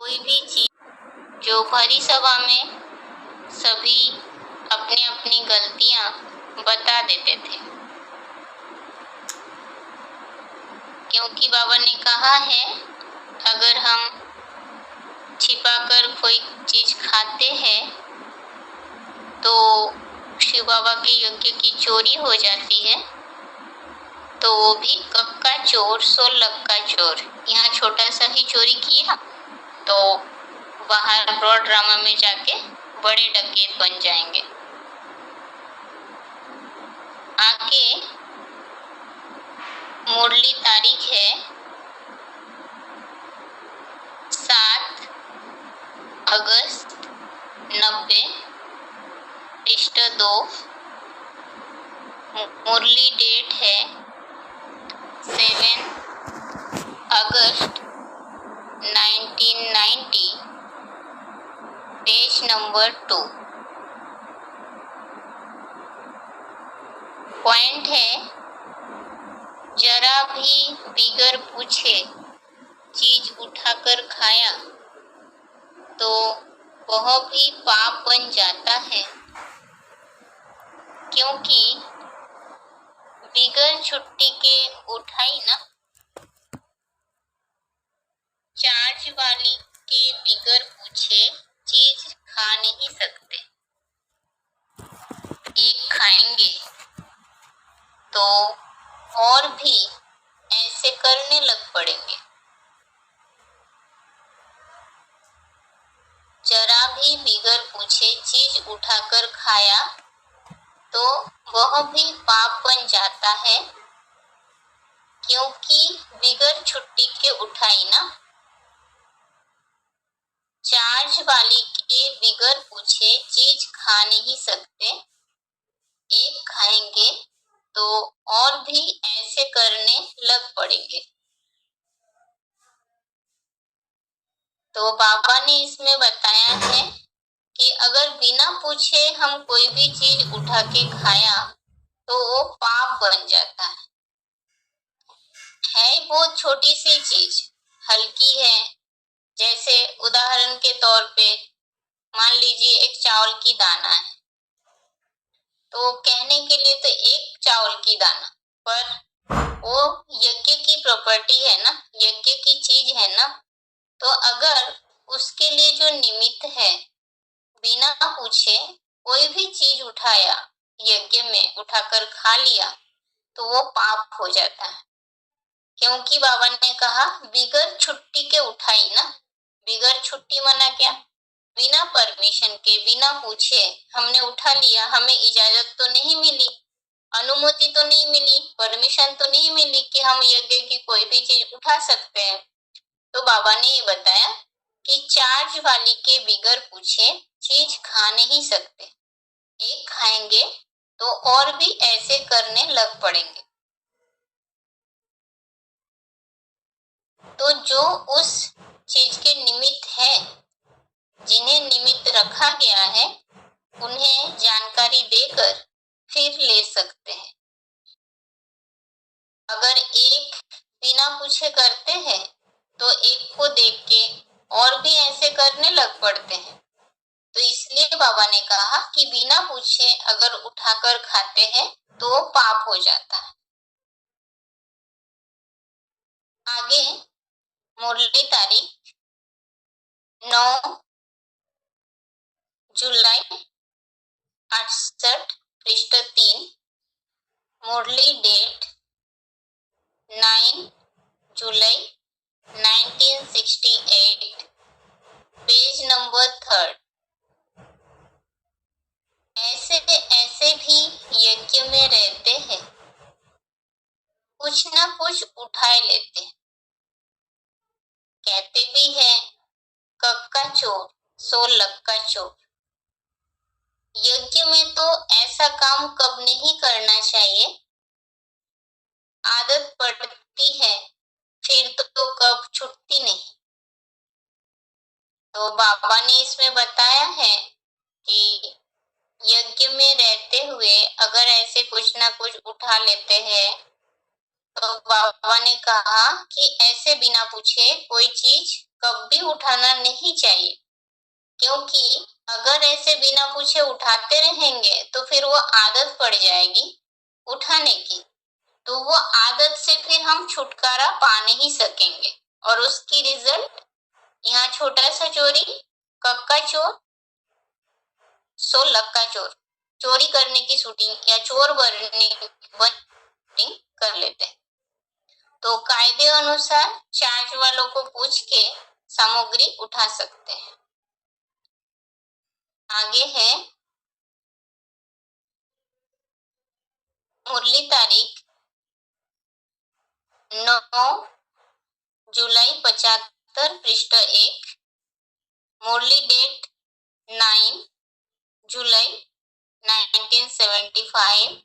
कोई भी चीज जो भरी सभा में सभी अपनी अपनी गलतियां बता देते थे, क्योंकि बाबा ने कहा है अगर हम छिपाकर कोई चीज खाते हैं तो शिव बाबा के यज्ञ की चोरी हो जाती है। तो वो भी कब का चोर सो लक का चोर, यहाँ छोटा सा ही चोरी किया तो बाहर ब्रॉड ड्रामा में जाके बड़े डकैत बन जाएंगे। आगे मुरली तारीख है 7 अगस्त 90 पृष्ठ 2। मुरली डेट है 7 अगस्त 1990 पेज नंबर 2। पॉइंट है, जरा भी बिगर पूछे चीज उठाकर खाया तो वह भी पाप बन जाता है, क्योंकि बिगर छुट्टी के उठाई ना। चार्ज वाली के बिगर पूछे चीज खा नहीं सकते, एक खाएंगे तो और भी ऐसे करने लग पड़ेंगे। जरा भी बिगर पूछे चीज उठाकर खाया तो वह भी पाप बन जाता है, क्योंकि बिगर छुट्टी के उठाई ना। चार्ज वाली के बिगर पूछे चीज खा नहीं सकते, एक खाएंगे तो और भी ऐसे करने लग पड़ेंगे। तो बाबा ने इसमें बताया है कि अगर बिना पूछे हम कोई भी चीज उठा के खाया तो वो पाप बन जाता है बहुत छोटी सी चीज, हल्की है। जैसे उदाहरण के तौर पे मान लीजिए एक चावल की दाना है, तो कहने के लिए तो एक चावल की दाना, पर वो यज्ञ की प्रॉपर्टी है ना, यज्ञ की चीज है ना। तो अगर उसके लिए जो निमित्त है, बिना पूछे कोई भी चीज उठाया, यज्ञ में उठाकर खा लिया तो वो पाप हो जाता है, क्योंकि बाबा ने कहा बिगर छुट्टी के उठाई ना। बिगर छुट्टी मना क्या, बिना परमिशन के, बिना पूछे हमने उठा लिया, हमें इजाजत तो नहीं मिली, अनुमति तो नहीं मिली, परमिशन तो नहीं मिली कि हम यज्ञ की कोई भी चीज उठा सकते हैं। तो बाबा ने ये बताया कि चार्ज वाली के बिगर पूछे चीज खा नहीं सकते, एक खाएंगे तो और भी ऐसे करने लग पड़ेंगे। तो जो उस चीज के निमित्त है, जिन्हें निमित्त रखा गया है, उन्हें जानकारी देकर फिर ले सकते हैं। अगर एक बिना पूछे करते हैं तो एक को देख के और भी ऐसे करने लग पड़ते हैं। तो इसलिए बाबा ने कहा कि बिना पूछे अगर उठाकर खाते हैं तो पाप हो जाता है। आगे मुरली तारीख 9 जुलाई 68 पृष्ठ 3। मुरली डेट 9 जुलाई 1968 पेज नंबर 3। ऐसे ऐसे भी यज्ञ में रहते हैं, कुछ ना कुछ उठाए लेते हैं, कहते भी हैं कब का चोर सो लक का चोर। यज्ञ में तो ऐसा काम कब नहीं करना चाहिए, आदत पड़ती है फिर तो कब छुट्टी नहीं। तो बाबा ने इसमें बताया है कि यज्ञ में रहते हुए अगर ऐसे कुछ ना कुछ उठा लेते हैं तो बाबा ने कहा कि ऐसे बिना पूछे कोई चीज कभी उठाना नहीं चाहिए, क्योंकि अगर ऐसे बिना पूछे उठाते रहेंगे तो फिर वो आदत पड़ जाएगी उठाने की, तो वो आदत से फिर हम छुटकारा पा नहीं सकेंगे और उसकी रिजल्ट यहाँ छोटा सा चोरी, कक्का चोर, सो लक्का चोर, चोरी करने की शूटिंग या चोर बनने कर लेते हैं। तो कायदे अनुसार चार्ज वालों को पूछ के सामग्री उठा सकते हैं। आगे है मुरली तारीख 9 जुलाई 75 पृष्ठ 1, मुरली डेट 9 जुलाई 1975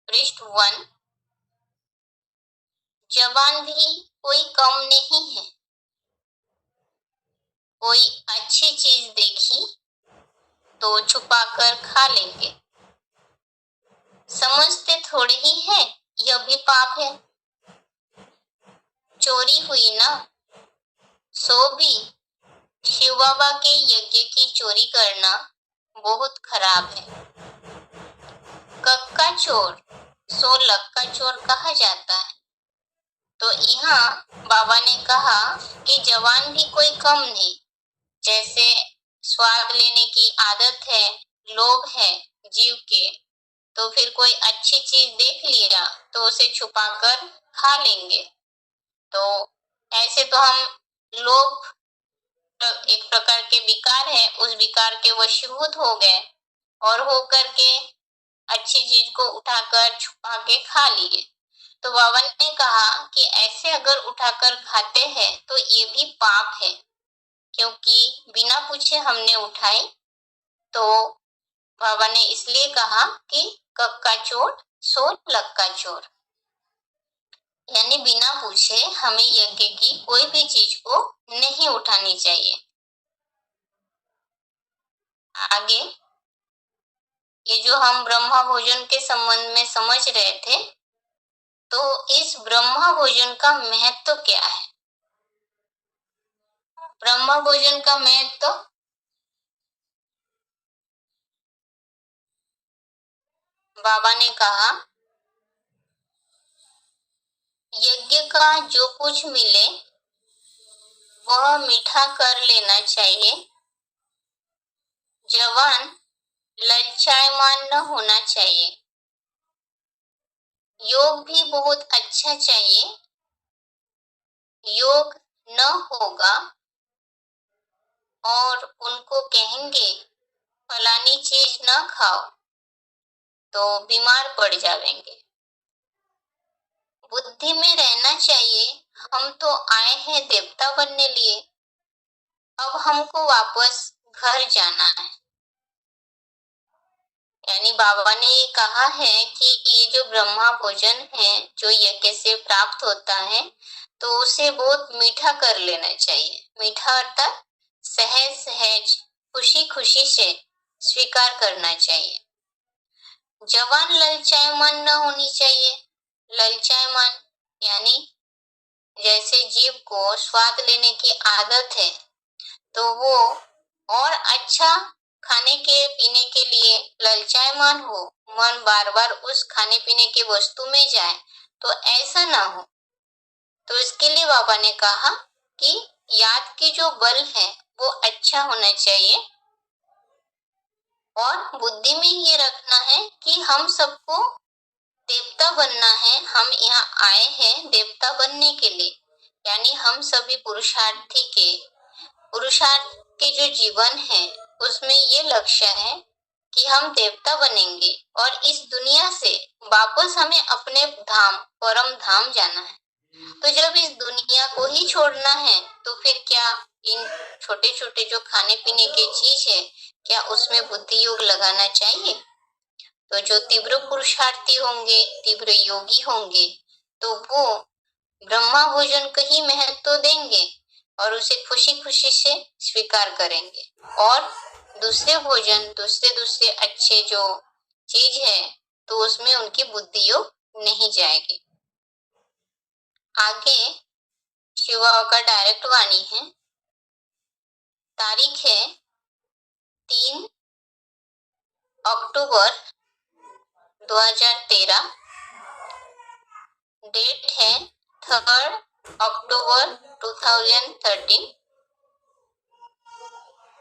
पृष्ठ 1। जबान भी कोई कम नहीं है, कोई अच्छी चीज देखी तो छुपाकर खा लेंगे, समझते थोड़ी ही है यह भी पाप है। चोरी हुई ना, सो भी शिव बाबा के यज्ञ की चोरी करना बहुत खराब है। कक्का चोर सो लक्का चोर कहा जाता है। तो यहाँ बाबा ने कहा कि जवान भी कोई कम नहीं, जैसे स्वाद लेने की आदत है, लोभ है जीव के, तो फिर कोई अच्छी चीज देख लिया तो उसे छुपाकर खा लेंगे। तो ऐसे तो हम लोभ एक प्रकार के विकार है, उस विकार के वशीभूत हो गए और होकर के अच्छी चीज को उठाकर छुपा के खा लिए। तो बाबा ने कहा कि ऐसे अगर उठाकर खाते हैं तो ये भी पाप है, क्योंकि बिना पूछे हमने उठाई। तो बाबा ने इसलिए कहा कि कक्का चोर सो लक्का चोर, यानी बिना पूछे हमें यज्ञ की कोई भी चीज को नहीं उठानी चाहिए। आगे ये जो हम ब्रह्मा भोजन के संबंध में समझ रहे थे, तो इस ब्रह्मा भोजन का महत्व क्या है? ब्रह्मा भोजन का महत्व बाबा ने कहा, यज्ञ का जो कुछ मिले वह मीठा कर लेना चाहिए। जवान ललचायमान न होना चाहिए। योग भी बहुत अच्छा चाहिए। योग न होगा और उनको कहेंगे फलानी चीज न खाओ तो बीमार पड़ जाएंगे। बुद्धि में रहना चाहिए, हम तो आए हैं देवता बनने लिए, अब हमको वापस घर जाना है। यानी बाबा ने ये कहा है कि ये जो ब्रह्मा भोजन है जो यज्ञ से प्राप्त होता है, तो उसे बहुत मीठा कर लेना चाहिए। मीठा अर्थात सहज सहज खुशी खुशी से स्वीकार करना चाहिए। जवान ललचायमान न होनी चाहिए। ललचायमान यानी जैसे जीव को स्वाद लेने की आदत है, तो वो और अच्छा खाने के पीने के लिए ललचायमान हो, मन बार बार उस खाने पीने की वस्तु में जाए, तो ऐसा ना हो। तो इसके लिए बाबा ने कहा कि याद की जो बल है वो अच्छा होना चाहिए और बुद्धि में ये रखना है कि हम सबको देवता बनना है। हम यहाँ आए हैं देवता बनने के लिए, यानी हम सभी पुरुषार्थ के जो जीवन है उसमें ये लक्ष्य है कि हम देवता बनेंगे और इस दुनिया से वापस हमें अपने धाम परम धाम जाना है। तो जब इस दुनिया को ही छोड़ना है तो फिर क्या इन छोटे छोटे जो खाने पीने के चीज है, क्या उसमें बुद्धि योग लगाना चाहिए? तो जो तीव्र पुरुषार्थी होंगे, तीव्र योगी होंगे, तो वो ब्रह्मा भोजन को ही महत्व देंगे और उसे खुशी खुशी से स्वीकार करेंगे और दूसरे भोजन दूसरे अच्छे जो चीज है तो उसमें उनकी बुद्धि योग नहीं जाएगी। आगे शिवा का डायरेक्ट वाणी है, तारीख है 3 अक्टूबर 2013, डेट है 3 अक्टूबर 2013।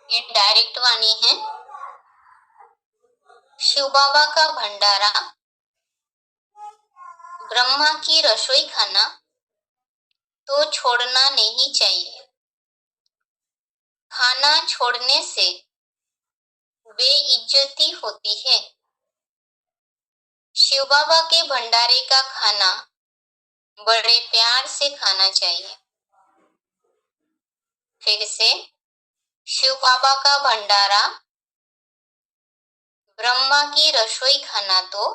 ये डायरेक्ट वाणी है। शिव बाबा का भंडारा, ब्रह्मा की रसोई खाना तो छोड़ना नहीं चाहिए। खाना छोड़ने से बेइज्जती होती है। शिव बाबा के भंडारे का खाना बड़े प्यार से खाना चाहिए। फिर से, शिव बाबा का भंडारा, ब्रह्मा की रसोई खाना तो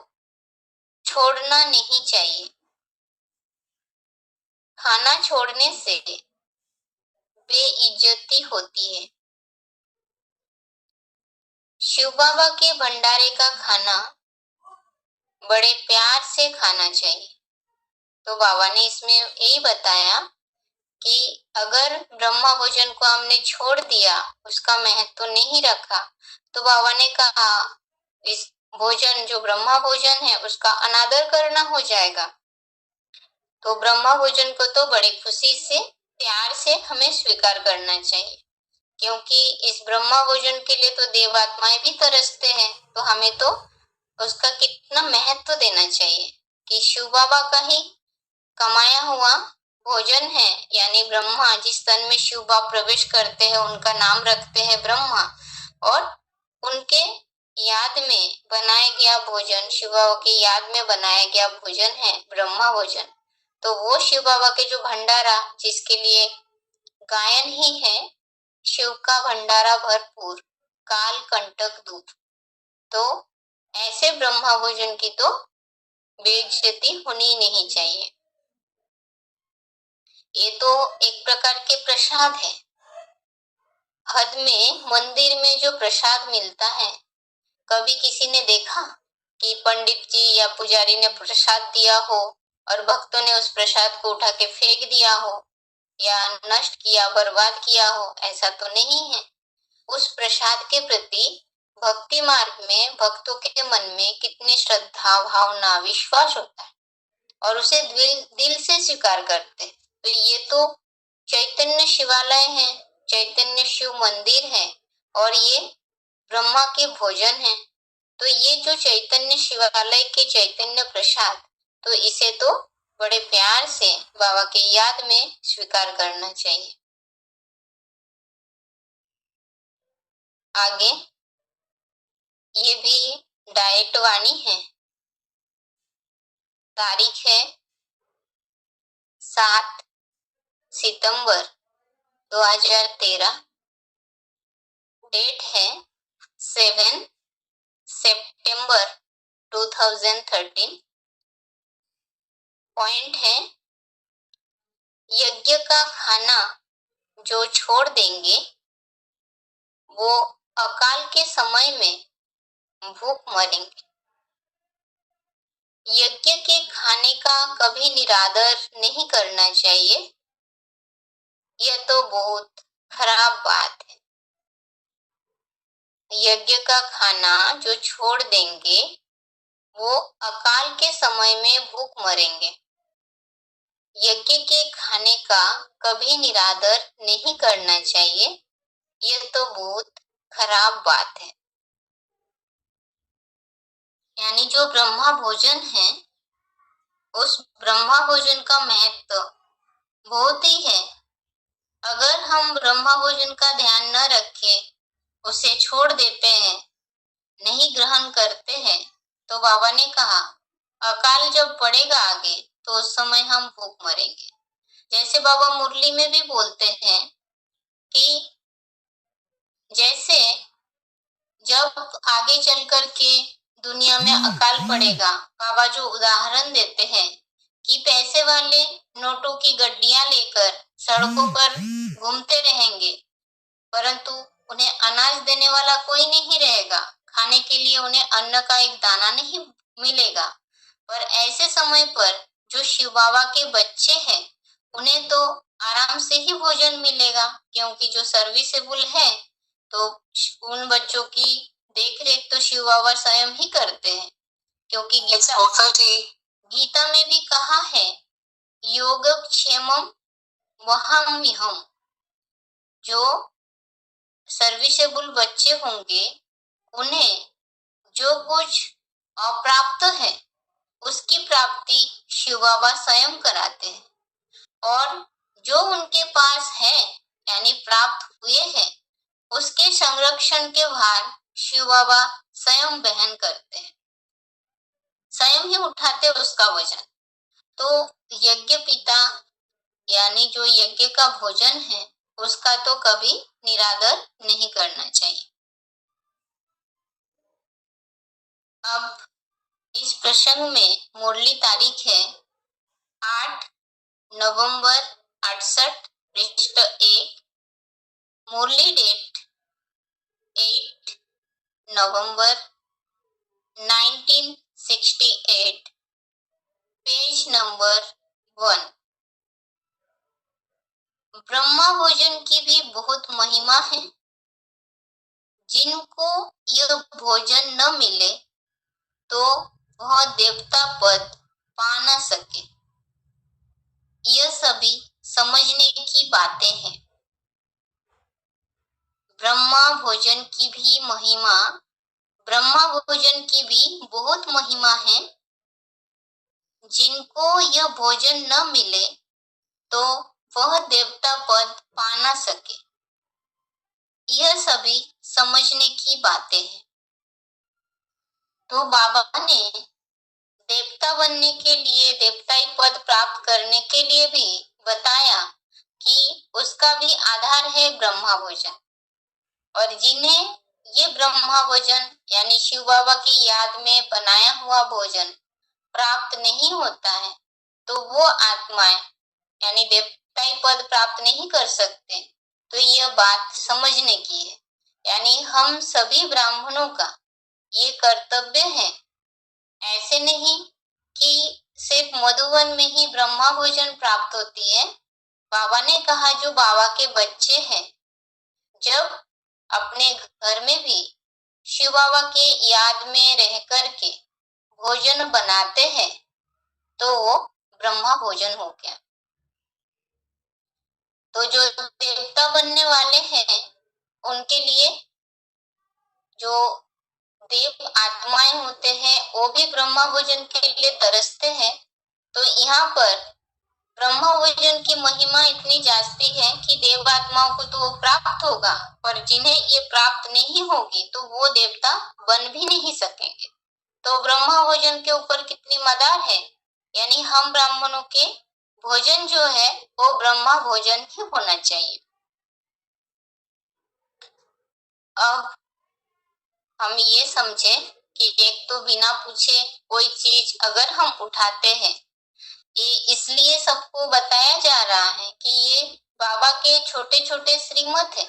छोड़ना नहीं चाहिए। खाना छोड़ने से बेइज्जती होती है। शिव बाबा के भंडारे का खाना बड़े प्यार से खाना चाहिए। तो बाबा ने इसमें यही बताया कि अगर ब्रह्मा भोजन को हमने छोड़ दिया, उसका महत्व नहीं रखा, तो बाबा ने कहा इस भोजन जो ब्रह्मा भोजन है उसका अनादर करना हो जाएगा। तो ब्रह्मा भोजन को तो बड़ी खुशी से, प्यार से हमें स्वीकार करना चाहिए, क्योंकि इस ब्रह्मा भोजन के लिए तो देवात्माएं भी तरसते हैं। तो हमें तो उसका कितना महत्व देना चाहिए कि शिव बाबा का ही कमाया हुआ भोजन है, यानी ब्रह्मा जिस तन में शिव बाबा प्रवेश करते हैं उनका नाम रखते हैं ब्रह्मा, और उनके याद में बनाया गया भोजन, शिव बाबा की याद में बनाया गया भोजन है ब्रह्मा भोजन। तो वो शिव बाबा के जो भंडारा, जिसके लिए गायन ही है, शिव का भंडारा भरपूर, काल कंटक दूर। तो ऐसे ब्रह्मा भोजन की तो बेइज्जती होनी नहीं चाहिए। ये तो एक प्रकार के प्रसाद है। हद में मंदिर में जो प्रसाद मिलता है, कभी किसी ने देखा कि पंडित जी या पुजारी ने प्रसाद दिया हो और भक्तों ने उस प्रसाद को उठा के फेंक दिया हो या नष्ट किया, बर्बाद किया हो? ऐसा तो नहीं है। उस प्रसाद के प्रति भक्ति मार्ग में भक्तों के मन में कितनी श्रद्धा, भावना, विश्वास होता है और उसे दिल से स्वीकार करते हैं। तो ये तो चैतन्य शिवालय है, चैतन्य शिव मंदिर है और ये ब्रह्मा के भोजन है। तो ये जो चैतन्य शिवालय के चैतन्य प्रसाद, तो इसे तो बड़े प्यार से बाबा के याद में स्वीकार करना चाहिए। आगे ये भी डायरेक्ट वाणी है। तारीख है 7 सितंबर 2013, डेट है 7 सितंबर 2013। पॉइंट है, यज्ञ का खाना जो छोड़ देंगे वो अकाल के समय में भूख मरेंगे। यज्ञ के खाने का कभी निरादर नहीं करना चाहिए। यह तो बहुत खराब बात है। यज्ञ का खाना जो छोड़ देंगे वो अकाल के समय में भूख मरेंगे। यज्ञ के खाने का कभी निरादर नहीं करना चाहिए। यह तो बहुत खराब बात है। यानी जो ब्रह्मा भोजन है, उस ब्रह्मा भोजन का महत्व बहुत ही है। अगर हम ब्रह्मा भोजन का ध्यान न रखें, उसे छोड़ देते हैं, नहीं ग्रहण करते हैं, तो बाबा ने कहा अकाल जब पड़ेगा आगे तो उस समय हम भूख मरेंगे। जैसे बाबा मुरली में भी बोलते हैं कि जैसे जब आगे चल कर के दुनिया में अकाल पड़ेगा, बाबा जो उदाहरण देते हैं कि पैसे वाले नोटों की गड्डियां लेकर सड़कों पर घूमते रहेंगे, परंतु उन्हें अनाज देने वाला कोई नहीं रहेगा, खाने के लिए उन्हें अन्न का एक दाना नहीं मिलेगा। पर ऐसे समय पर जो शिव बाबा के बच्चे हैं, उन्हें तो आराम से ही भोजन मिलेगा, क्योंकि जो सर्विसेबल है तो उन बच्चों की देख रेख तो शिव बाबा स्वयं ही करते हैं, क्योंकि गीता में भी कहा है योगक्षेमम वहाम्यहम्। जो सर्विसेबल बच्चे होंगे उन्हें जो कुछ अप्राप्त है उसकी प्राप्ति शिव बाबा स्वयं कराते हैं, और जो उनके पास है यानी प्राप्त हुए हैं उसके संरक्षण के भार शिव बाबा स्वयं वहन करते हैं, स्वयं ही उठाते उसका वजन। तो यज्ञ पिता यानी जो यज्ञ का भोजन है उसका तो कभी निरादर नहीं करना चाहिए। अब इस प्रसंग में मुरली तारीख है 8 नवंबर 68 पृष्ठ 1, मुरली डेट 8 नवंबर 1968, पेज नंबर 1। ब्रह्मा भोजन की भी बहुत महिमा है। जिनको यह भोजन न मिले तो वह देवता पद पा न सके। यह सभी समझने की बातें हैं। ब्रह्मा भोजन की भी महिमा, ब्रह्मा भोजन की भी बहुत महिमा है। जिनको यह भोजन न मिले तो वह देवता पद पा न सके। यह सभी समझने की बातें हैं। तो बाबा ने देवता बनने के लिए, देवताई पद प्राप्त करने के लिए भी बताया कि उसका भी आधार है ब्रह्मा भोजन, और जिन्हें ये ब्रह्मा भोजन यानी शिव बाबा की याद में बनाया हुआ भोजन प्राप्त नहीं होता है तो वो आत्माएं यानी देवताई पद प्राप्त नहीं कर सकते। तो यह बात समझने की है, यानी हम सभी ब्राह्मणों का ये कर्तव्य है। ऐसे नहीं कि सिर्फ मधुवन में ही ब्रह्मा भोजन प्राप्त होती है। बाबा ने कहा जो बाबा के बच्चे हैं जब अपने घर में भी शिव बाबा के याद में रह करके भोजन बनाते हैं तो वो ब्रह्मा भोजन हो गया। तो जो देवता बनने वाले हैं उनके लिए जो देव आत्माएं होते हैं वो भी ब्रह्मा भोजन के लिए तरसते हैं। तो यहाँ पर ब्रह्मा भोजन की महिमा इतनी जास्ती है कि देव आत्माओं को तो वो प्राप्त होगा, पर जिन्हें ये प्राप्त नहीं होगी तो वो देवता बन भी नहीं सकेंगे। तो ब्रह्मा भोजन के ऊपर कितनी मदार है, यानी हम ब्राह्मणों के भोजन जो है वो ब्रह्मा भोजन ही होना चाहिए। अब हम ये समझे कि एक तो बिना पूछे कोई चीज अगर हम उठाते हैं, ये इसलिए सबको बताया जा रहा है कि ये बाबा के छोटे छोटे श्रीमत है,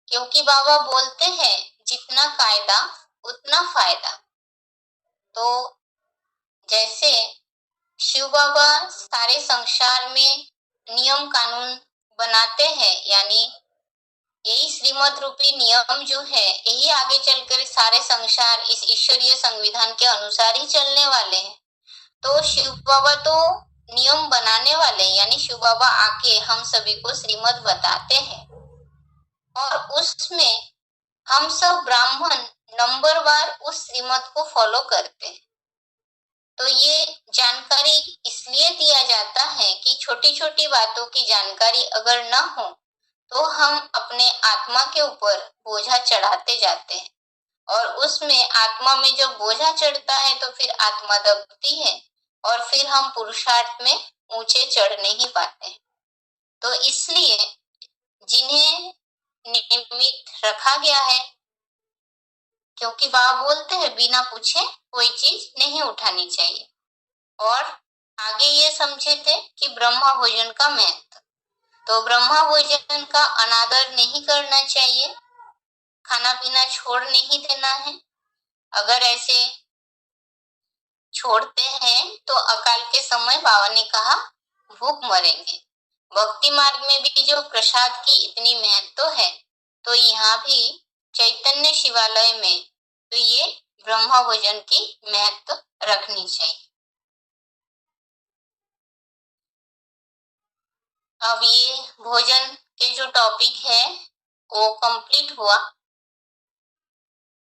क्योंकि बाबा बोलते हैं जितना कायदा उतना फायदा। तो जैसे शिव बाबा सारे संसार में नियम कानून बनाते हैं, यानी यही श्रीमत रूपी नियम जो है यही आगे चलकर सारे संसार इस ईश्वरीय संविधान के अनुसार ही चलने वाले हैं। तो शिव बाबा तो नियम बनाने वाले, यानी शिव बाबा आके हम सभी को श्रीमत बताते हैं, और उसमें हम सब ब्राह्मण नंबरवार उस श्रीमत को फॉलो करते हैं। तो ये जानकारी इसलिए दिया जाता है कि छोटी छोटी बातों की जानकारी अगर न हो तो हम अपने आत्मा के ऊपर बोझा चढ़ाते जाते हैं, और उसमें आत्मा में जब बोझा चढ़ता है तो फिर आत्मा दबती है और फिर हम पुरुषार्थ में ऊंचे चढ़ नहीं पाते। तो इसलिए जिन्हें नियमित रखा गया है, क्योंकि बाबा बोलते हैं बिना पूछे कोई चीज नहीं उठानी चाहिए। और आगे ये समझे थे कि ब्रह्मा भोजन का महत्व, तो ब्रह्मा भोजन का अनादर नहीं करना चाहिए, खाना पीना छोड़ नहीं देना है। अगर ऐसे छोड़ते हैं तो अकाल के समय बाबा ने कहा भूख मरेंगे, भक्ति मार्ग में भी जो प्रसाद की इतनी महत्व है, तो यहाँ भी चैतन्य शिवालय में तो ये ब्रह्म भोजन की महत्व रखनी चाहिए। अब ये भोजन के जो टॉपिक है वो कंप्लीट हुआ।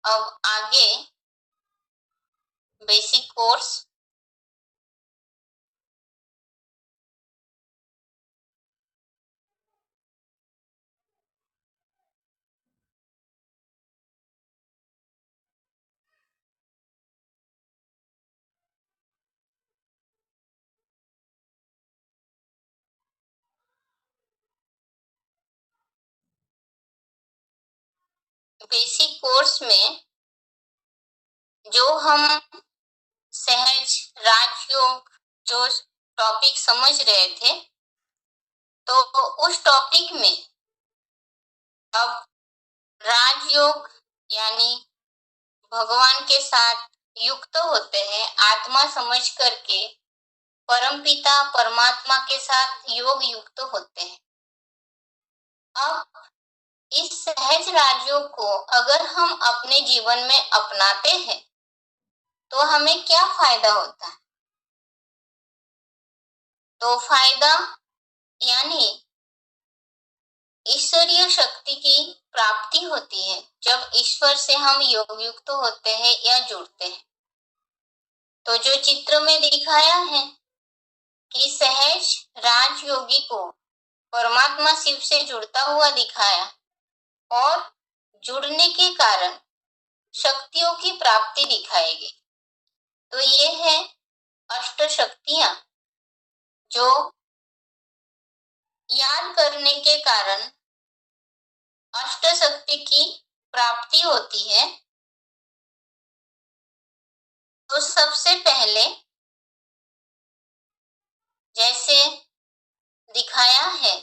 अब आगे बेसिक कोर्स। बेसिक कोर्स में जो हम सहज राजयोग जो टॉपिक समझ रहे थे, तो उस टॉपिक में अब राजयोग यानी भगवान के साथ युक्त होते हैं, आत्मा समझ करके परमपिता परमात्मा के साथ योग युक्त होते हैं। अब इस सहज राजयोग को अगर हम अपने जीवन में अपनाते हैं तो हमें क्या फायदा होता है? तो फायदा यानी ईश्वरीय शक्ति की प्राप्ति होती है जब ईश्वर से हम योग युक्त होते हैं या जुड़ते हैं। तो जो चित्र में दिखाया है कि सहज राजयोगी को परमात्मा शिव से जुड़ता हुआ दिखाया और जुड़ने के कारण शक्तियों की प्राप्ति दिखाई गई। तो ये है अष्ट शक्तियां जो याद करने के कारण अष्ट शक्ति की प्राप्ति होती है। तो सबसे पहले जैसे दिखाया है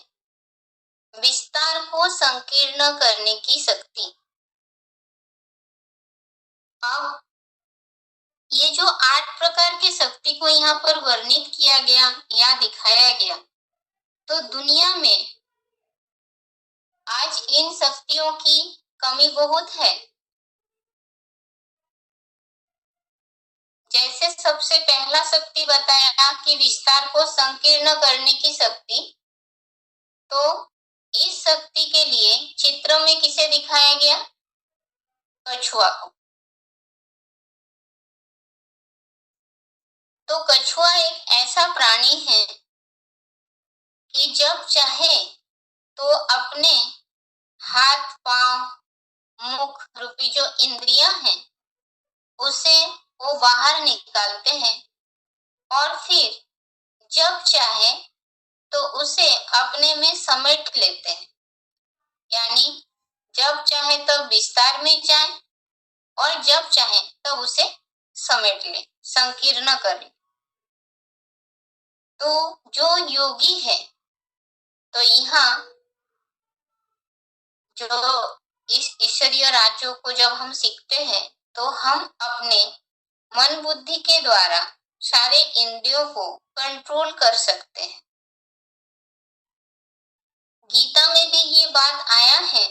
विस्तार को संकीर्ण करने की शक्ति। अब ये जो 8 प्रकार की शक्ति को यहाँ पर वर्णित किया गया या दिखाया गया, तो दुनिया में आज इन शक्तियों की कमी बहुत है। जैसे सबसे पहला शक्ति बताया कि विस्तार को संकीर्ण करने की शक्ति, तो इस शक्ति के लिए चित्र में किसे दिखाया गया? कछुआ को। तो कछुआ एक ऐसा प्राणी है कि जब चाहे तो अपने हाथ पांव मुख रूपी जो इंद्रियां हैं उसे वो बाहर निकालते हैं और फिर जब चाहे तो उसे अपने में समेट लेते हैं। यानी जब चाहे तब विस्तार में जाए और जब चाहे तब उसे समेट ले, संकीर्ण कर ले। तो जो योगी है, तो यहाँ जो इस ईश्वरीय राज्यों को जब हम सीखते हैं तो हम अपने मन बुद्धि के द्वारा सारे इंद्रियों को कंट्रोल कर सकते हैं। गीता में भी ये बात आया है,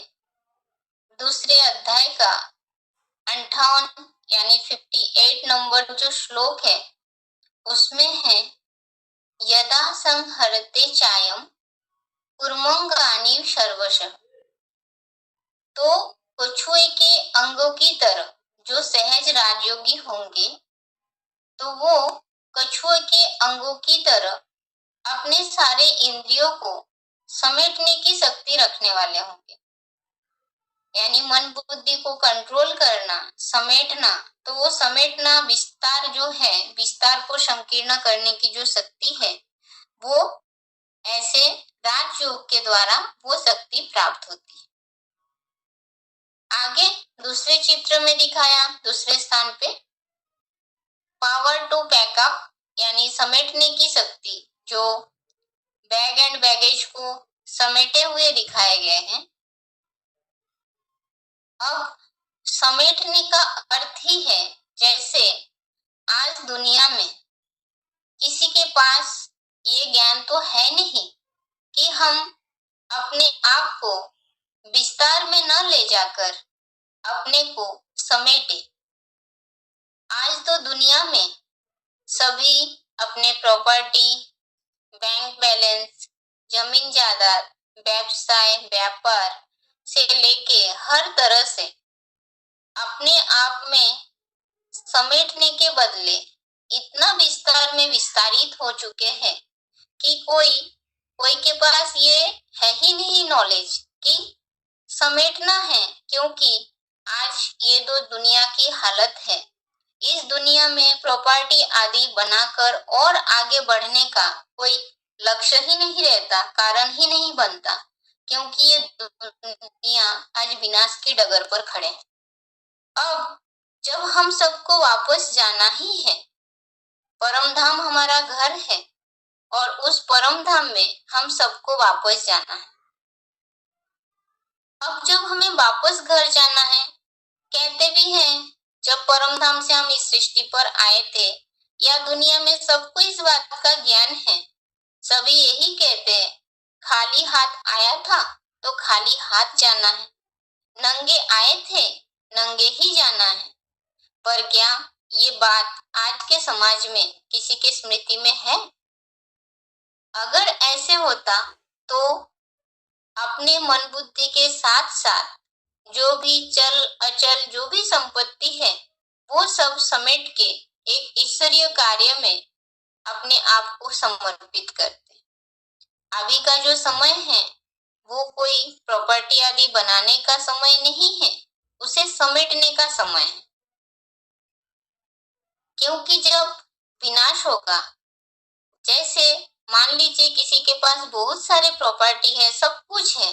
दूसरे अध्याय का 58 यानी 58 नंबर जो श्लोक है उसमें है यदा संहरते चायम कुर्मंगानि सर्वशः। तो कछुए के अंगों की तरह जो सहज राजयोगी होंगे, तो वो कछुए के अंगों की तरह अपने सारे इंद्रियों को समेटने की शक्ति रखने वाले होंगे। यानी मन बुद्धि को कंट्रोल करना, समेटना, तो वो समेटना विस्तार जो है, विस्तार को संकीर्ण करने की जो शक्ति है, वो ऐसे राजयोग के द्वारा वो शक्ति प्राप्त होती है। आगे दूसरे चित्र में दिखाया, दूसरे स्थान पे पावर टू पैकअप यानी समेटने की शक्ति, जो बैग एंड बैगेज को समेटे हुए दिखाए गए हैं। अब समेटने का अर्थ ही है जैसे आज दुनिया में किसी के पास ये ज्ञान तो है नहीं कि हम अपने आप को विस्तार में न ले जाकर अपने को समेटे। आज तो दुनिया में सभी अपने प्रॉपर्टी, बैंक बैलेंस, जमीन जायदाद, व्यवसाय, व्यापार से लेके हर तरह से अपने आप में समेटने के बदले इतना विस्तार में विस्तारित हो चुके हैं कि कोई के पास ये है ही नहीं नॉलेज कि समेटना है, क्योंकि आज ये तो दुनिया की हालत है। इस दुनिया में प्रॉपर्टी आदि बनाकर और आगे बढ़ने का कोई लक्ष्य ही नहीं रहता, कारण ही नहीं बनता, क्योंकि ये दुनिया आज विनाश की डगर पर खड़े है। अब जब हम सबको वापस जाना ही है, परम धाम हमारा घर है और उस परम धाम में हम सबको वापस जाना है। अब जब हमें वापस घर जाना है, कहते भी हैं जब परम धाम से हम इस सृष्टि पर आए थे, या दुनिया में सबको इस बात का ज्ञान है, सभी यही कहते हैं खाली हाथ आया था तो खाली हाथ जाना है, नंगे आए थे नंगे ही जाना है। पर क्या ये बात आज के समाज में किसी के स्मृति में है? अगर ऐसे होता तो अपने मन बुद्धि के साथ साथ जो भी चल अचल जो भी संपत्ति है वो सब समेट के एक ईश्वरीय कार्य में अपने आप को समर्पित करते। अभी का जो समय है वो कोई प्रॉपर्टी आदि बनाने का समय नहीं है, उसे समेटने का समय है। क्योंकि जब विनाश होगा, जैसे मान लीजिए किसी के पास बहुत सारे प्रॉपर्टी है, सब कुछ है,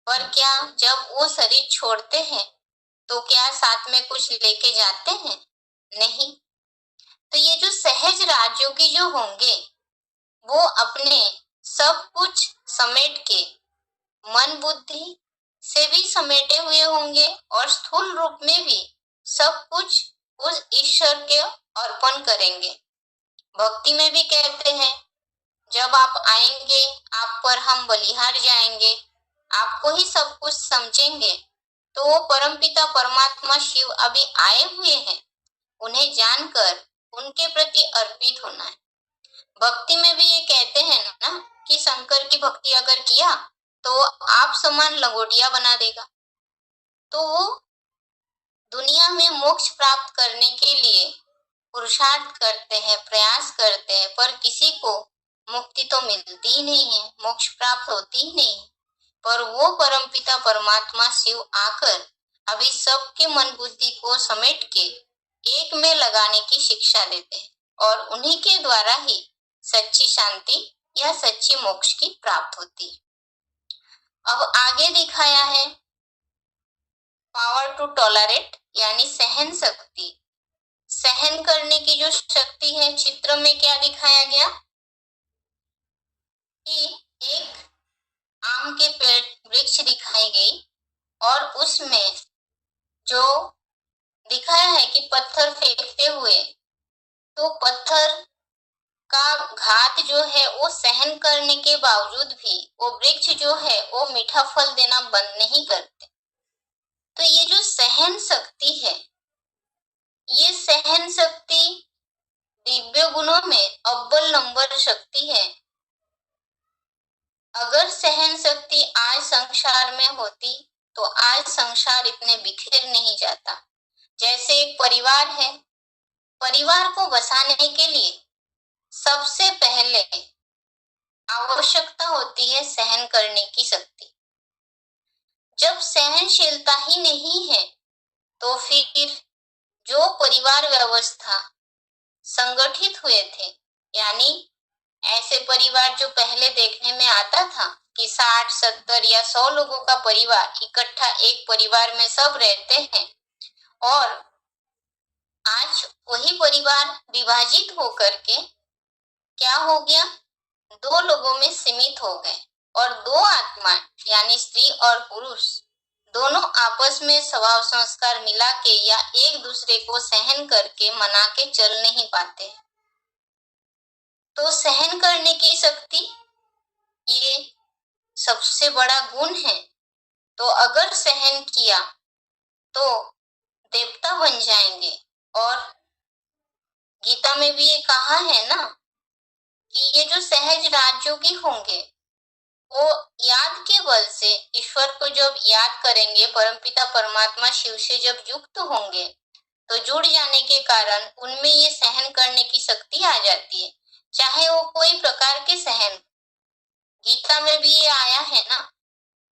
पर क्या जब वो शरीर छोड़ते हैं तो क्या साथ में कुछ लेके जाते हैं? नहीं। तो ये जो सहज राजयोगी जो होंगे वो अपने सब कुछ समेट के मन बुद्धि से भी समेटे हुए होंगे और स्थूल रूप में भी सब कुछ उस ईश्वर के अर्पण करेंगे। भक्ति में भी कहते हैं जब आप आएंगे आप पर हम बलिहार जाएंगे, आपको ही सब कुछ समझेंगे। तो वो परमपिता परमात्मा शिव अभी आए हुए हैं, उन्हें जानकर उनके प्रति अर्पित होना है। भक्ति में भी ये कहते हैं ना कि शंकर की भक्ति अगर किया तो आप समान लंगोटिया बना देगा। तो वो दुनिया में मोक्ष प्राप्त करने के लिए पुरुषार्थ करते हैं, प्रयास करते हैं, पर किसी को मुक्ति तो मिलती ही नहीं है, मोक्ष प्राप्त होती ही नहीं। पर वो परमपिता परमात्मा शिव आकर अभी सबके मन बुद्धि को समेट के एक में लगाने की शिक्षा देते हैं और उन्हीं के द्वारा ही सच्ची शांति या सच्ची मोक्ष की प्राप्त होती है। अब आगे दिखाया है पावर टू टॉलरेट, यानी सहन शक्ति। सहन करने की जो शक्ति है, चित्र में क्या दिखाया गया कि एक आम के पेड़ वृक्ष दिखाई गई और उसमें जो दिखाया है कि पत्थर फेंकते हुए तो पत्थर का घात जो है वो सहन करने के बावजूद भी वो वृक्ष जो है वो मीठा फल देना बंद नहीं करते। तो ये जो सहन शक्ति है, ये सहन शक्ति दिव्य गुणों में अव्वल नंबर शक्ति है। अगर सहन शक्ति आज संसार में होती तो आज संसार इतने बिखर नहीं जाता। जैसे एक परिवार है, परिवार को बसाने के लिए सबसे पहले आवश्यकता होती है सहन करने की शक्ति। जब सहनशीलता ही नहीं है तो फिर जो परिवार व्यवस्था संगठित हुए थे, यानी ऐसे परिवार जो पहले देखने में आता था कि 60, 70 या 100 लोगों का परिवार इकट्ठा एक परिवार में सब रहते हैं, और आज वही परिवार विभाजित होकर के क्या हो गया, 2 लोगों में सीमित हो गए और 2 आत्मा यानी स्त्री और पुरुष दोनों आपस में स्वभाव संस्कार मिला के या एक दूसरे को सहन करके मना के चल नहीं पाते। तो सहन करने की शक्ति ये सबसे बड़ा गुण है, तो अगर सहन किया तो देवता बन जाएंगे। और गीता में भी ये कहा है ना कि ये जो सहज राजयोगी होंगे वो याद के बल से ईश्वर को जब याद करेंगे, परमपिता परमात्मा शिव से जब युक्त होंगे तो जुड़ जाने के कारण उनमें ये सहन करने की शक्ति आ जाती है, चाहे वो कोई प्रकार के सहन। गीता में भी ये आया है ना,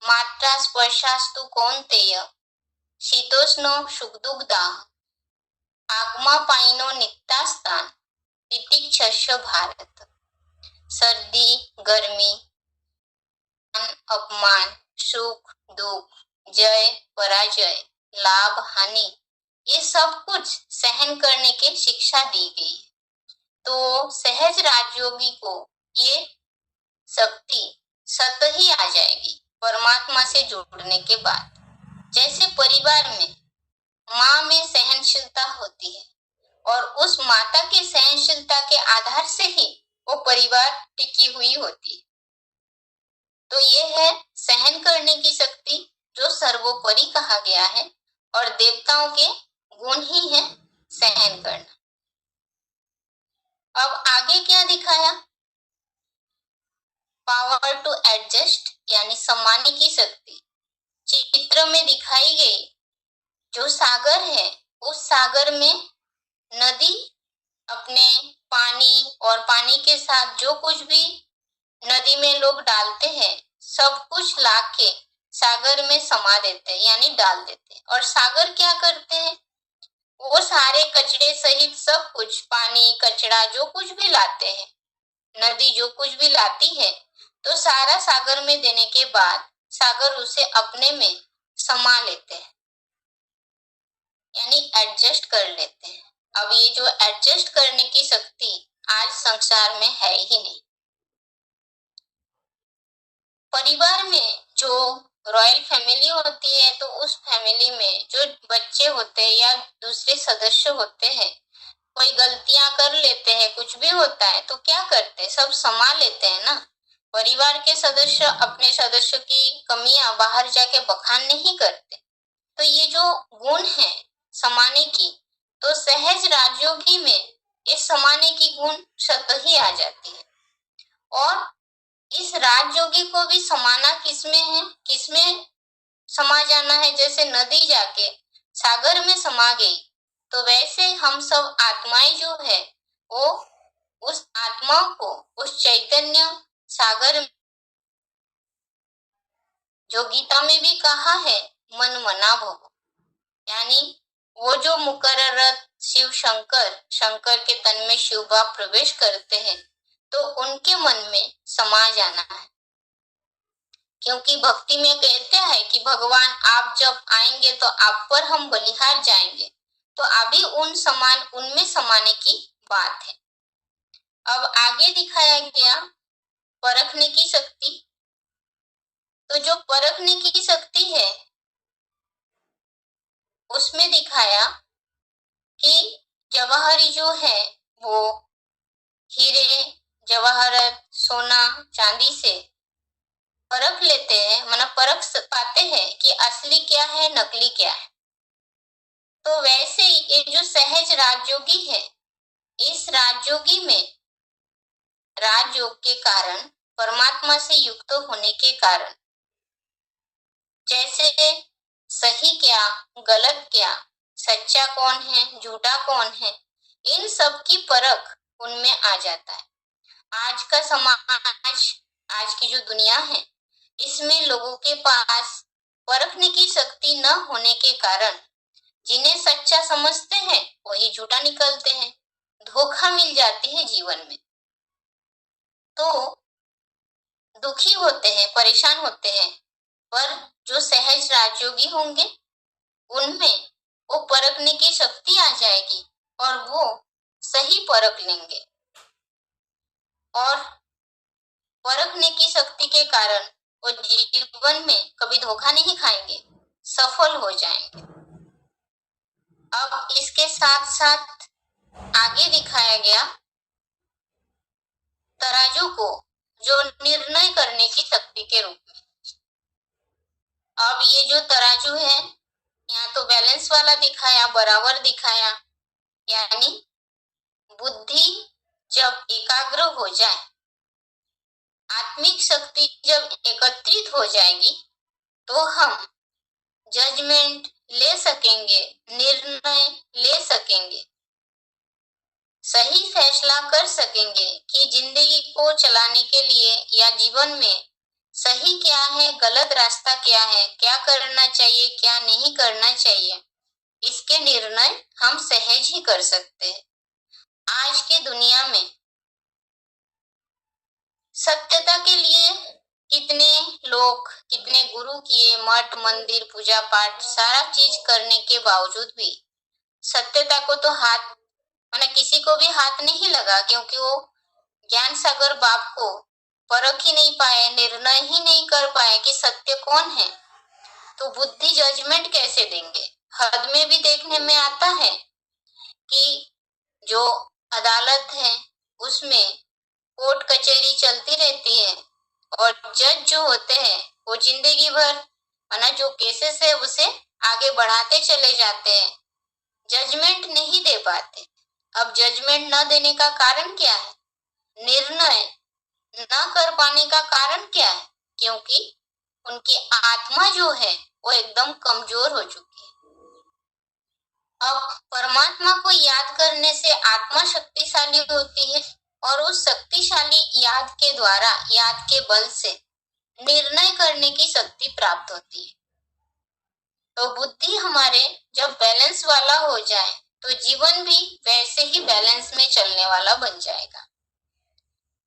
मात्रा स्पर्शास्तु कौन्तेय शीतोष्णो सुख दुख दाह आगमा पाइनो नित्यास्तान तितिक्षस्य भारत। सर्दी गर्मी, अपमान, सुख दुख, जय पराजय, लाभ हानि, ये सब कुछ सहन करने की शिक्षा दी गई। तो सहज राजयोगी को ये शक्ति स्वतः ही आ जाएगी परमात्मा से जुड़ने के बाद। जैसे परिवार में माँ में सहनशीलता होती है और उस माता के सहनशीलता के आधार से ही वो परिवार टिकी हुई होती है। तो ये है सहन करने की शक्ति जो सर्वोपरि कहा गया है, और देवताओं के गुण ही है सहन करना। अब आगे क्या दिखाया, पावर टू एडजस्ट यानी समाने की शक्ति चित्र में दिखाई गई। जो सागर है उस सागर में नदी अपने पानी और पानी के साथ जो कुछ भी नदी में लोग डालते हैं सब कुछ लाके सागर में समा देते हैं यानी डाल देते हैं। और सागर क्या करते हैं, वो सारे कचरे सहित सब कुछ पानी कचरा जो कुछ भी लाते हैं, नदी जो कुछ भी लाती है तो सारा सागर में देने के बाद सागर उसे अपने में समा लेते हैं यानी एडजस्ट कर लेते हैं। अब ये जो एडजस्ट करने की शक्ति आज संसार में है ही नहीं। परिवार में जो रॉयल फैमिली होती है तो उस फैमिली में जो बच्चे होते हैं या दूसरे सदस्य होते हैं, कोई गलतियां कर लेते हैं, कुछ भी होता है तो क्या करते हैं, सब संभाल लेते हैं ना। परिवार के सदस्य अपने सदस्य की कमियां बाहर जाके बखान नहीं करते। तो ये जो गुण है समाने की, तो सहज राजयोगी में इस समाने की गुण स्वतः ही आ जाती है। और इस राजयोगी को भी समाना किसमें है, किसमें समा जाना है, जैसे नदी जाके सागर में समा गई तो वैसे हम सब आत्माएं जो है वो उस आत्मा को उस चैतन्य सागर, जो गीता में भी कहा है मन मना भव, यानी वो जो मुकर्ररत शिव शंकर के तन में शिव भाव प्रवेश करते हैं तो उनके मन में समा जाना है। क्योंकि भक्ति में कहते हैं कि भगवान आप जब आएंगे तो आप पर हम बलिहार जाएंगे, तो अभी उनमें समाने की बात है। अब आगे दिखाया गया परखने की शक्ति। तो जो परखने की शक्ति है उसमें दिखाया कि जवाहरी जो है वो हीरे जवाहरत सोना चांदी से परख लेते हैं, मतलब परख पाते हैं कि असली क्या है नकली क्या है। तो वैसे ही ये जो सहज राजयोगी है, इस राजयोगी में राजयोग के कारण परमात्मा से युक्त होने के कारण जैसे सही क्या गलत क्या, सच्चा कौन है झूठा कौन है, इन सब की परख उनमें आ जाता है। आज का समाज, आज की जो दुनिया है, इसमें लोगों के पास परखने की शक्ति न होने के कारण जिन्हें सच्चा समझते हैं वही झूठा निकलते हैं, धोखा मिल जाती है जीवन में, तो दुखी होते हैं परेशान होते हैं। पर जो सहज राजयोगी होंगे उनमें वो परखने की शक्ति आ जाएगी और वो सही परख लेंगे, और परखने की शक्ति के कारण वो जीवन में कभी धोखा नहीं खाएंगे, सफल हो जाएंगे। अब इसके साथ साथ आगे दिखाया गया तराजू को जो निर्णय करने की शक्ति के रूप में। अब ये जो तराजू है, यहाँ तो बैलेंस वाला दिखाया, बराबर दिखाया, यानी बुद्धि जब एकाग्र हो जाए, आत्मिक शक्ति जब एकत्रित हो जाएगी, तो हम जजमेंट ले सकेंगे, निर्णय ले सकेंगे, सही फैसला कर सकेंगे कि जिंदगी को चलाने के लिए या जीवन में सही क्या है, गलत रास्ता क्या है, क्या करना चाहिए, क्या नहीं करना चाहिए, इसके निर्णय हम सहज ही कर सकते हैं। आज की दुनिया में सत्यता के लिए कितने लोग, कितने गुरु किए, मठ मंदिर पूजा पाठ सारा चीज करने के बावजूद भी सत्यता को तो हाथ माने किसी को भी हाथ नहीं लगा, क्योंकि वो ज्ञान सागर बाप को परख ही नहीं पाए, निर्णय ही नहीं कर पाए कि सत्य कौन है। तो बुद्धि जजमेंट कैसे देंगे। हद में भी देखने में आता है कि जो अदालत है उसमें कोर्ट कचहरी चलती रहती है और जज जो होते हैं वो जिंदगी भर माना जो केसेस है उसे आगे बढ़ाते चले जाते हैं, जजमेंट नहीं दे पाते। अब जजमेंट न देने का कारण क्या है, निर्णय न कर पाने का कारण क्या है, क्योंकि उनकी आत्मा जो है वो एकदम कमजोर हो चुकी है। अब परमात्मा को याद करने से आत्मा शक्तिशाली होती है और उस शक्तिशाली याद के द्वारा, याद के बल से निर्णय करने की शक्ति प्राप्त होती है। तो बुद्धि हमारे जब बैलेंस वाला हो जाए तो जीवन भी वैसे ही बैलेंस में चलने वाला बन जाएगा।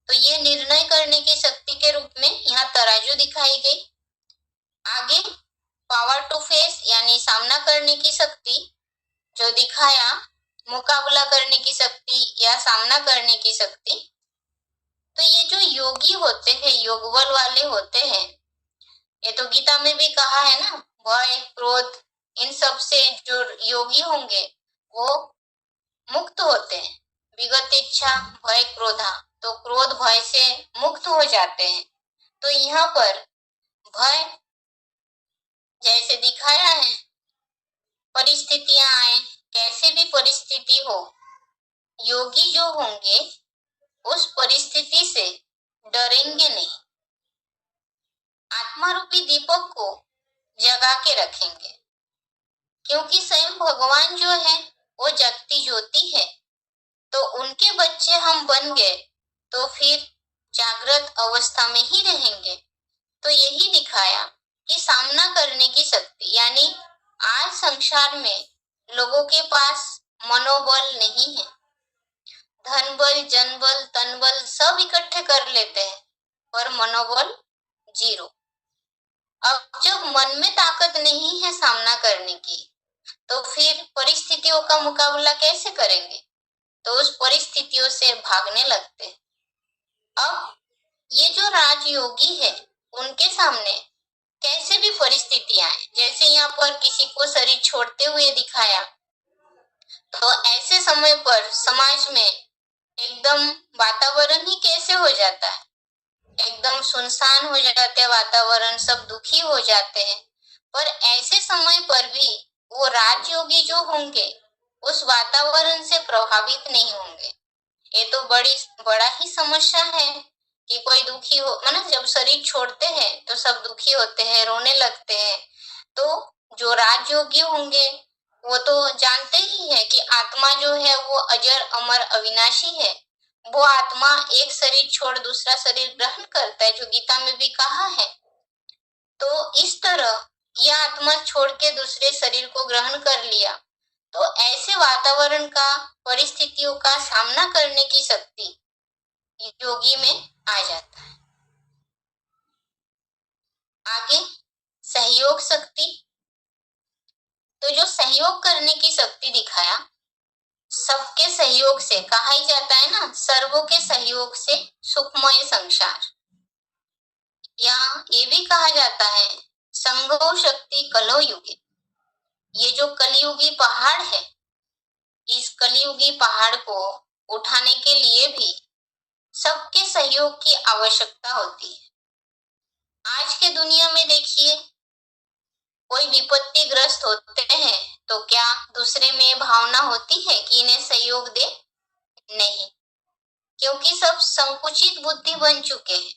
तो ये निर्णय करने की शक्ति के रूप में यहाँ तराजू दिखाई गई। आगे पावर टू फेस यानी सामना करने की शक्ति जो दिखाया, मुकाबला करने की शक्ति या सामना करने की शक्ति। तो ये जो योगी होते हैं, योग बल वाले होते हैं, ये तो गीता में भी कहा है ना, भय क्रोध इन सब से जो योगी होंगे वो मुक्त होते हैं। विगत इच्छा भय क्रोधा, तो क्रोध भय से मुक्त हो जाते हैं। तो यहाँ पर भय जैसे दिखाया है, परिस्थितियां आए, कैसे भी परिस्थिति हो, योगी जो होंगे उस परिस्थिति से डरेंगे नहीं, आत्मा रूपी दीपक को जगा के रखेंगे, क्योंकि स्वयं भगवान जो है वो जगती ज्योति है। तो उनके बच्चे हम बन गए तो फिर जागृत अवस्था में ही रहेंगे। तो यही दिखाया कि सामना करने की शक्ति, यानी आज संसार में लोगों के पास मनोबल नहीं है, धन बल, जन बल, तन बल सब इकट्ठे कर लेते हैं पर मनोबल जीरो। अब जब मन में ताकत नहीं है सामना करने की, तो फिर परिस्थितियों का मुकाबला कैसे करेंगे, तो उस परिस्थितियों से भागने लगते हैं। अब ये जो राजयोगी है उनके सामने कैसे भी परिस्थितियां आए, जैसे यहाँ पर किसी को शरीर छोड़ते हुए दिखाया, तो ऐसे समय पर समाज में एकदम वातावरण ही कैसे हो जाता है, एकदम सुनसान हो जाते हैं वातावरण, सब दुखी हो जाते हैं। पर ऐसे समय पर भी वो राजयोगी जो होंगे उस वातावरण से प्रभावित नहीं होंगे। ये तो बड़ा ही समस्या है कि कोई दुखी हो, मतलब जब शरीर छोड़ते हैं तो सब दुखी होते हैं, रोने लगते हैं। तो जो राजयोगी होंगे वो तो जानते ही है कि आत्मा जो है वो अजर अमर अविनाशी है, वो आत्मा एक शरीर छोड़ दूसरा शरीर ग्रहण करता है, जो गीता में भी कहा है। तो इस तरह यह आत्मा छोड़ के दूसरे शरीर को ग्रहण कर लिया, तो ऐसे वातावरण का, परिस्थितियों का सामना करने की शक्ति योगी में आ जाता है। आगे सहयोग शक्ति, तो जो सहयोग करने की शक्ति दिखाया, सबके सहयोग से, कहा ही जाता है ना, सर्वों के सहयोग से सुखमय संसार। यहाँ ये भी कहा जाता है संगो शक्ति कलो युगे। ये जो कलयुगी पहाड़ है, इस कलयुगी पहाड़ को उठाने के लिए भी सबके सहयोग की आवश्यकता होती है। आज के दुनिया में देखिए, कोई विपत्तिग्रस्त होते हैं तो क्या दूसरे में भावना होती है कि इन्हें सहयोग दे? नहीं, क्योंकि सब संकुचित बुद्धि बन चुके हैं।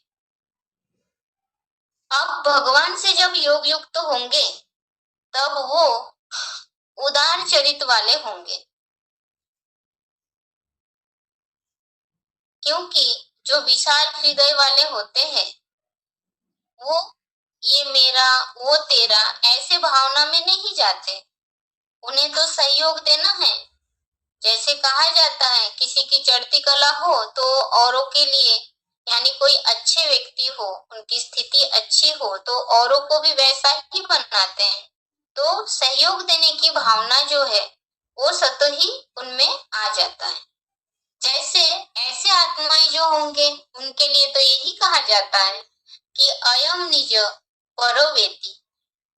अब भगवान से जब योग युक्त होंगे तब वो उदार चरित वाले होंगे, क्योंकि जो विशाल हृदय वाले होते हैं वो ये मेरा वो तेरा ऐसे भावना में नहीं जाते। उन्हें तो सहयोग देना है। जैसे कहा जाता है किसी की चढ़ती कला हो तो औरों के लिए, यानी कोई अच्छे व्यक्ति हो, उनकी स्थिति अच्छी हो तो औरों को भी वैसा ही बनाते हैं। तो सहयोग देने की भावना जो है वो स्वतः ही उनमें आ जाता है। जैसे ऐसे आत्माएं जो होंगे उनके लिए तो यही कहा जाता है कि अयम निज परोवेति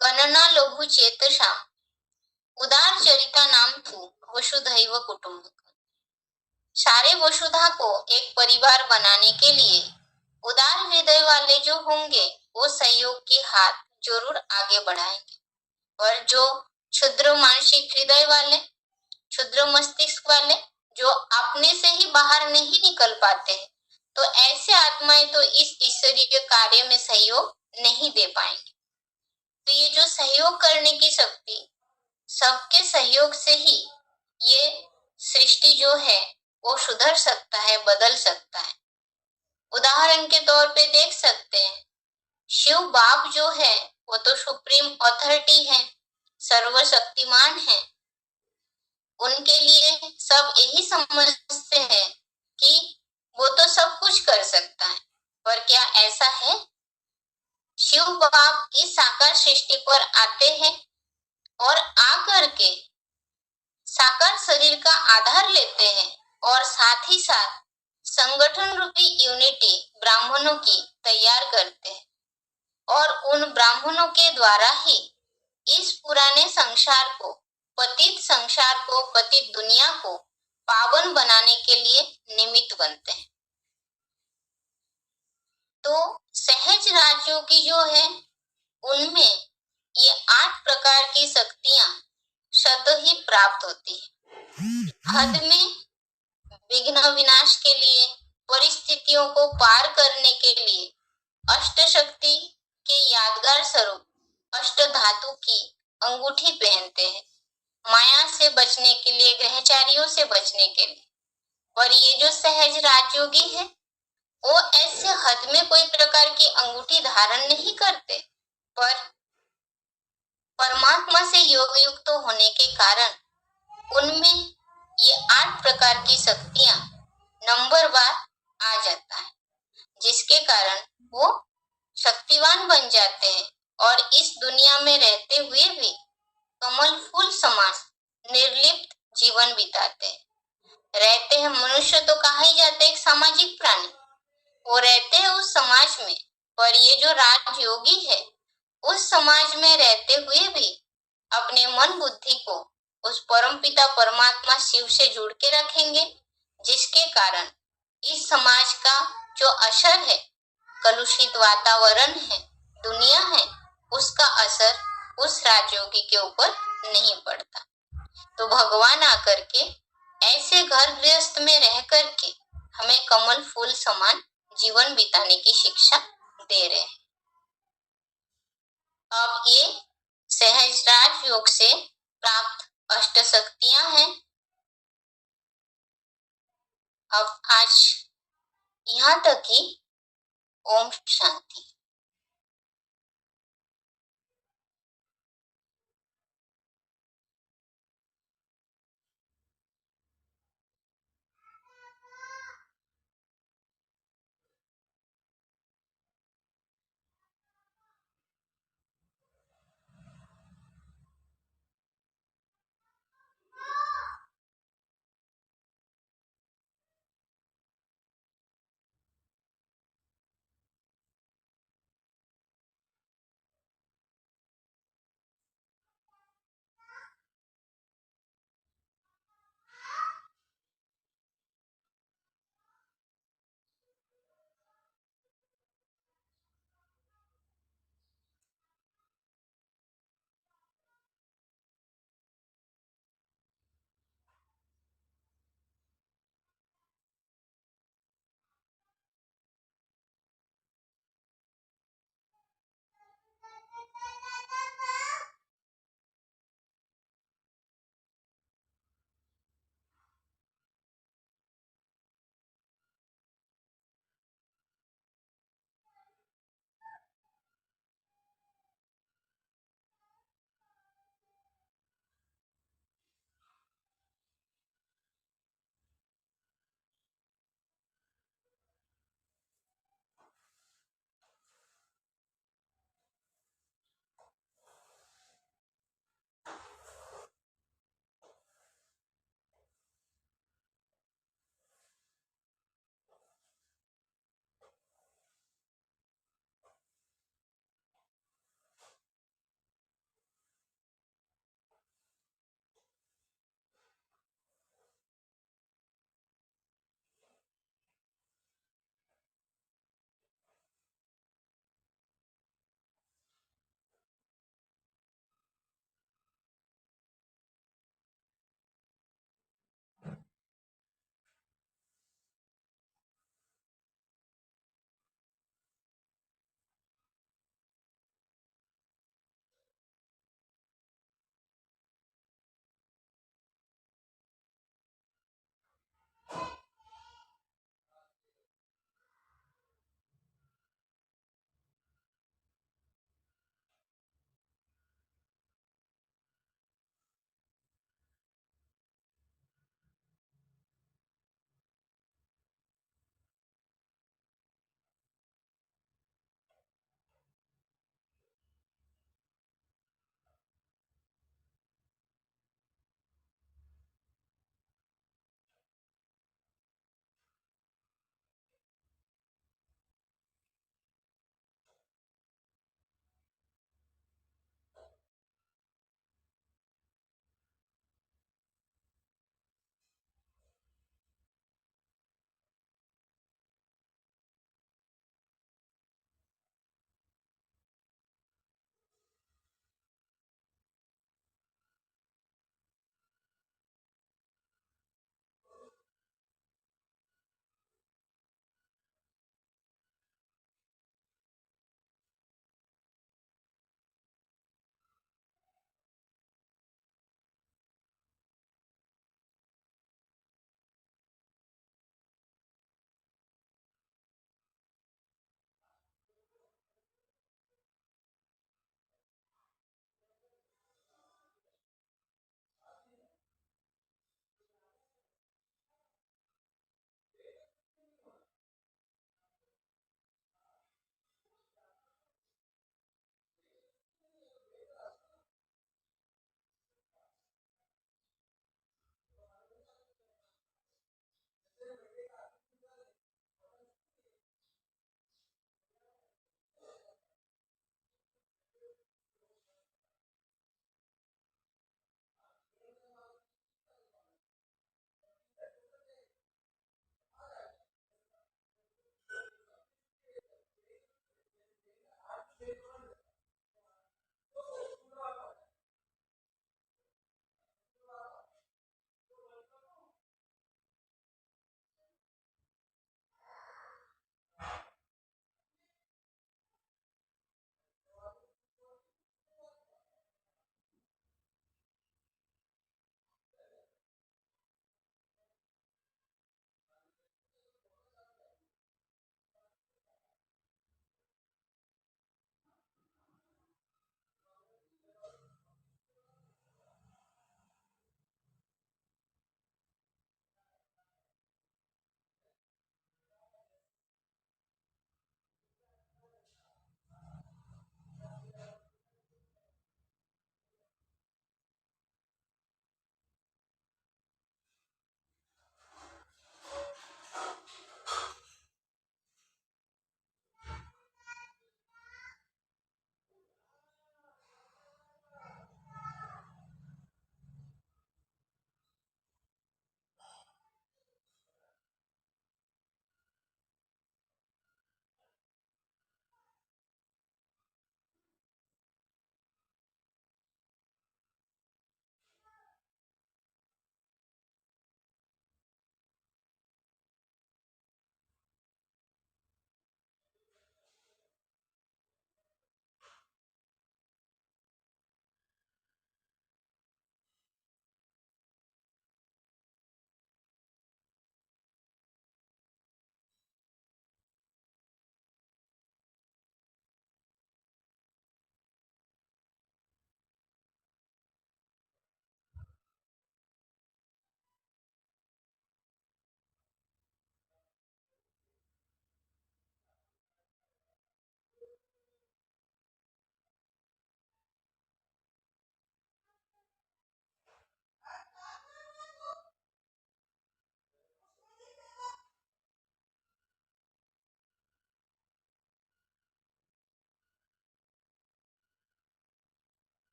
गणना लघु चेतसा उदार चरिता नाम तू वसुधैव कुटुंब। सारे वसुधा को एक परिवार बनाने के लिए उदार हृदय वाले जो होंगे वो सहयोग की हाथ जरूर आगे बढ़ाएंगे, और जो क्षुद्र मानसिक हृदय वाले, क्षुद्र मस्तिष्क वाले, जो अपने से ही बाहर नहीं निकल पाते हैं, तो ऐसे आत्माएं तो इस ईश्वरीय कार्य में सहयोग नहीं दे पाएंगे। तो ये जो सहयोग करने की शक्ति, सबके सहयोग से ही ये सृष्टि जो है वो सुधर सकता है, बदल सकता है। उदाहरण के तौर पे देख सकते हैं, शिव बाप जो है वो तो सुप्रीम अथॉरिटी है, सर्वशक्तिमान है। उनके लिए सब यही समझते हैं कि वो तो सब कुछ कर सकता है, पर क्या ऐसा है? शिव बाप इस साकार सृष्टि पर आते हैं और आकर के साकार शरीर का आधार लेते हैं और साथ ही साथ संगठन रूपी यूनिटी ब्राह्मणों की तैयार करते हैं, और उन ब्राह्मणों के द्वारा ही इस पुराने संसार को, पतित संसार को, पतित दुनिया को पावन बनाने के लिए निमित्त बनते हैं। तो सहज राजयोगी जो है उनमें ये 8 प्रकार की शक्तियां स्वतः ही प्राप्त होती है। हद में विघ्न विनाश के लिए, परिस्थितियों को पार करने के लिए अष्ट शक्ति के यादगार स्वरूप अष्ट धातु की अंगूठी पहनते हैं, माया से बचने के लिए, ग्रहचारियों से बचने के लिए। और ये जो सहज राजयोगी है वो ऐसे हद में कोई प्रकार की अंगूठी धारण नहीं करते, पर परमात्मा से योग युक्त होने के कारण उनमें ये 8 प्रकार की शक्तियां नंबरवार आ जाता है, जिसके कारण वो शक्तिवान बन जाते हैं और इस दुनिया में रहते हुए भी कमल फूल समान निर्लिप्त जीवन बिताते हैं। रहते हैं, मनुष्य तो कहा ही जाता है एक सामाजिक प्राणी, वो रहते हैं उस समाज में, पर ये जो राजयोगी है उस समाज में रहते हुए भी अपने मन बुद्धि को उस परमपिता परमात्मा शिव से जोड़ के रखेंगे, जिसके कारण इस समाज का जो असर है, कलुषित वातावरण है, दुनिया है, उसका असर उस राजयोगी के ऊपर नहीं पड़ता। तो भगवान आकर के ऐसे घर गृहस्थ में रह करके हमें कमल फूल समान जीवन बिताने की शिक्षा दे रहे हैं। अब ये सहज योग से प्राप्त अष्ट शक्तियां हैं। अब आज यहाँ तक ही। ओम शांति।